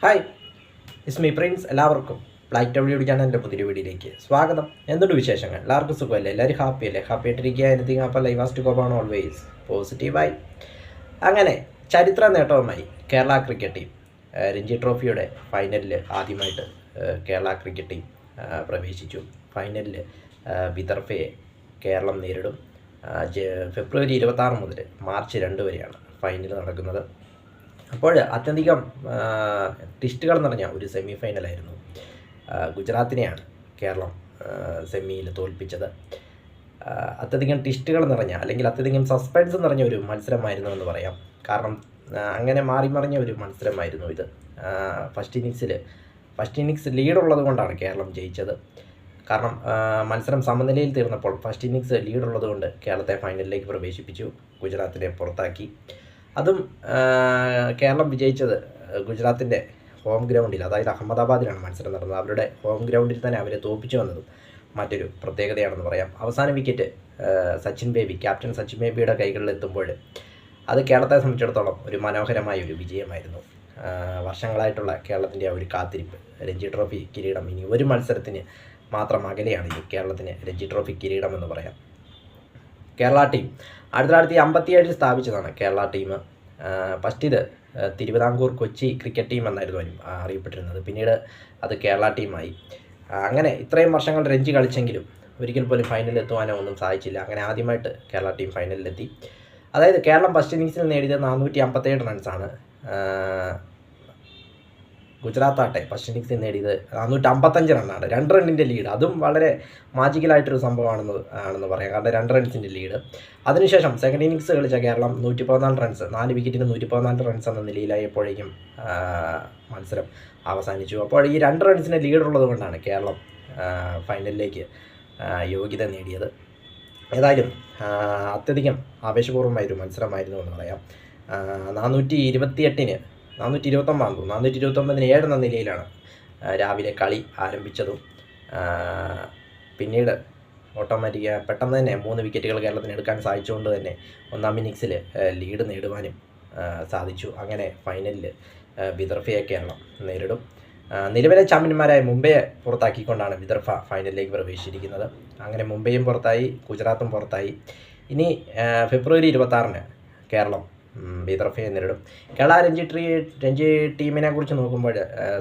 Hi, is me Prince. എല്ലാവർക്കും black W ചാനലിൻ്റെ പുതിയ വീഡിയോയിലേക്ക് സ്വാഗതം. എന്തുണ്ട് വിശേഷങ്ങൾ? എല്ലാവർക്കും സുഖമല്ലേ? എല്ലാവരും ഹാപ്പിയല്ലേ? ഹാപ്പി ആയിട്ടിരിക്കുക. എനിത്തിങ് അപ്പോൾ ലൈവ് ആസ്റ്റ് കോപ്പാണ് ഓൾവേസ് പോസിറ്റീവായി. അങ്ങനെ ചരിത്ര നേട്ടവുമായി കേരള ക്രിക്കറ്റ് ടീം രഞ്ജി ട്രോഫിയുടെ ഫൈനലിൽ ആദ്യമായിട്ട് കേരള ക്രിക്കറ്റ് ടീം പ്രവേശിച്ചു. ഫൈനലിൽ വിദർഭയെ കേരളം നേരിടും. ഫെബ്രുവരി 26 മുതൽ മാർച്ച് 2 വരെയാണ് ഫൈനൽ നടക്കുന്നത്. അപ്പോൾ അത്യധികം ട്വിസ്റ്റുകൾ നിറഞ്ഞ ഒരു സെമി ഫൈനലായിരുന്നു. ഗുജറാത്തിനെയാണ് കേരളം സെമിയിൽ തോൽപ്പിച്ചത്. അത്യധികം ട്വിസ്റ്റുകൾ നിറഞ്ഞ, അല്ലെങ്കിൽ അത്യധികം സസ്പെൻസ് നിറഞ്ഞ ഒരു മത്സരമായിരുന്നു എന്ന് പറയാം. കാരണം അങ്ങനെ മാറിമറിഞ്ഞ ഒരു മത്സരമായിരുന്നു ഇത്. ഫസ്റ്റ് ഇന്നിങ്സ് ലീഡുള്ളത് കൊണ്ടാണ് കേരളം ജയിച്ചത്. കാരണം മത്സരം സമനിലയിൽ തീർന്നപ്പോൾ ഫസ്റ്റ് ഇന്നിങ്സ് ലീഡുള്ളത് കൊണ്ട് കേരളത്തെ ഫൈനലിലേക്ക് പ്രവേശിപ്പിച്ചു, ഗുജറാത്തിനെ പുറത്താക്കി. അതും കേരളം വിജയിച്ചത് ഗുജറാത്തിൻ്റെ ഹോം ഗ്രൗണ്ടിൽ, അതായത് അഹമ്മദാബാദിലാണ് മത്സരം നടന്നത്. അവരുടെ ഹോം ഗ്രൗണ്ടിൽ തന്നെ അവരെ തോൽപ്പിച്ചു വന്നതും മറ്റൊരു പ്രത്യേകതയാണെന്ന് പറയാം. അവസാന വിക്കറ്റ് ക്യാപ്റ്റൻ സച്ചിൻ ബേബിയുടെ കൈകളിലെത്തുമ്പോൾ അത് കേരളത്തെ സംബന്ധിച്ചിടത്തോളം ഒരു മനോഹരമായ ഒരു വിജയമായിരുന്നു. വർഷങ്ങളായിട്ടുള്ള കേരളത്തിൻ്റെ ആ ഒരു കാത്തിരിപ്പ്, രഞ്ജി ട്രോഫി കിരീടം ഇനി ഒരു മത്സരത്തിന് മാത്രം അകലെയാണ് ഈ കേരളത്തിന് രഞ്ജി ട്രോഫി കിരീടം എന്ന് പറയാം. കേരള ടീം 1957 സ്ഥാപിച്ചതാണ് കേരള ടീം. ഫസ്റ്റ് ഇത് തിരുവിതാംകൂർ കൊച്ചി ക്രിക്കറ്റ് ടീം എന്നായിരുന്നു അറിയപ്പെട്ടിരുന്നത്. പിന്നീട് അത് കേരള ടീമായി. അങ്ങനെ ഇത്രയും വർഷങ്ങൾ രഞ്ജി കളിച്ചെങ്കിലും ഒരിക്കൽ പോലും ഫൈനലിൽ എത്തുവാനോ ഒന്നും സാധിച്ചില്ല. അങ്ങനെ ആദ്യമായിട്ട് കേരള ടീം ഫൈനലിലെത്തി. അതായത് കേരളം ഫസ്റ്റ് ഇന്നിങ്സിൽ നേടിയത് 457 റൺസാണ്. ഗുജറാത്താട്ടെ ഫസ്റ്റ് ഇന്നിങ്സിൽ നേടിയത് 455 റണ്ണാണ്. 2 റണ്ണിൻ്റെ ലീഡ്. അതും വളരെ മാജിക്കലായിട്ടൊരു സംഭവമാണെന്ന് പറയാം. കാരണം 2 റൺസിൻ്റെ ലീഡ്. അതിനുശേഷം സെക്കൻഡ് ഇന്നിങ്സ് കളിച്ച കേരളം 114 റൺസ്, 4 വിക്കറ്റിന് 114 റൺസ് എന്ന നിലയിലായപ്പോഴേക്കും മത്സരം അവസാനിച്ചു. അപ്പോൾ ഈ 2 റൺസിൻ്റെ ലീഡുള്ളത് കൊണ്ടാണ് കേരളം ഫൈനലിലേക്ക് യോഗ്യത നേടിയത്. ഏതായാലും അത്യധികം ആവേശപൂർവ്വമായൊരു മത്സരമായിരുന്നു എന്ന് പറയാം. 429 429 7 എന്ന നിലയിലാണ് രാവിലെ കളി ആരംഭിച്ചതും. പിന്നീട് പെട്ടെന്ന് തന്നെ 3 വിക്കറ്റുകൾ കേരളത്തിന് എടുക്കാൻ സാധിച്ചുകൊണ്ട് തന്നെ ഒന്നാം ഇന്നിങ്സിൽ ലീഡ് നേടുവാനും സാധിച്ചു. അങ്ങനെ ഫൈനലിൽ വിദർഭയെ കേരളം നേരിടും. നിലവിലെ ചാമ്പ്യന്മാരായ മുംബൈയെ പുറത്താക്കിക്കൊണ്ടാണ് വിദർഭ ഫൈനലിലേക്ക് പ്രവേശിച്ചിരിക്കുന്നത്. അങ്ങനെ മുംബൈയും പുറത്തായി, ഗുജറാത്തും പുറത്തായി. ഇനി ഫെബ്രുവരി 26 കേരളം വിദർഭയെ നേരിടും. കേരള രഞ്ജി ടീമിനെ കുറിച്ച് നോക്കുമ്പോൾ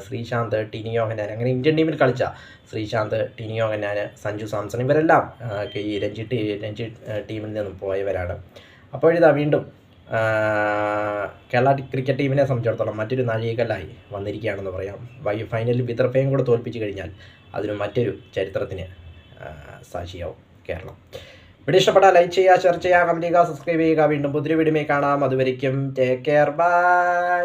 ശ്രീശാന്ത്, ടിനി യോഹന്നാൻ, അങ്ങനെ ഇന്ത്യൻ ടീമിൽ കളിച്ച ശ്രീശാന്ത്, ടിനി യോഹന്നാൻ, സഞ്ജു സാംസൺ ഇവരെല്ലാം ഈ രഞ്ജി ടീമിൽ നിന്നും പോയവരാണ്. അപ്പോഴിതാ വീണ്ടും കേരള ക്രിക്കറ്റ് ടീമിനെ സംബന്ധിച്ചിടത്തോളം മറ്റൊരു നാഴികക്കല്ലായി വന്നിരിക്കുകയാണെന്ന് പറയാം. ഫൈനലിൽ വിദർഭയും കൂടെ തോൽപ്പിച്ച് കഴിഞ്ഞാൽ അതിന് മറ്റൊരു ചരിത്രത്തിന് സാക്ഷിയാവും കേരളം. വീഡിയോ ഇഷ്ടപ്പെട്ടാൽ ലൈക്ക് ചെയ്യുക, ഷെയർ ചെയ്യുക, കമൻറ്റ് ചെയ്യുക, സബ്സ്ക്രൈബ് ചെയ്യുക. വീണ്ടും പുതിയ വീഡിയോയിൽ കാണാം. അതുവരയ്ക്കും ടേക്ക് കെയർ, ബൈ.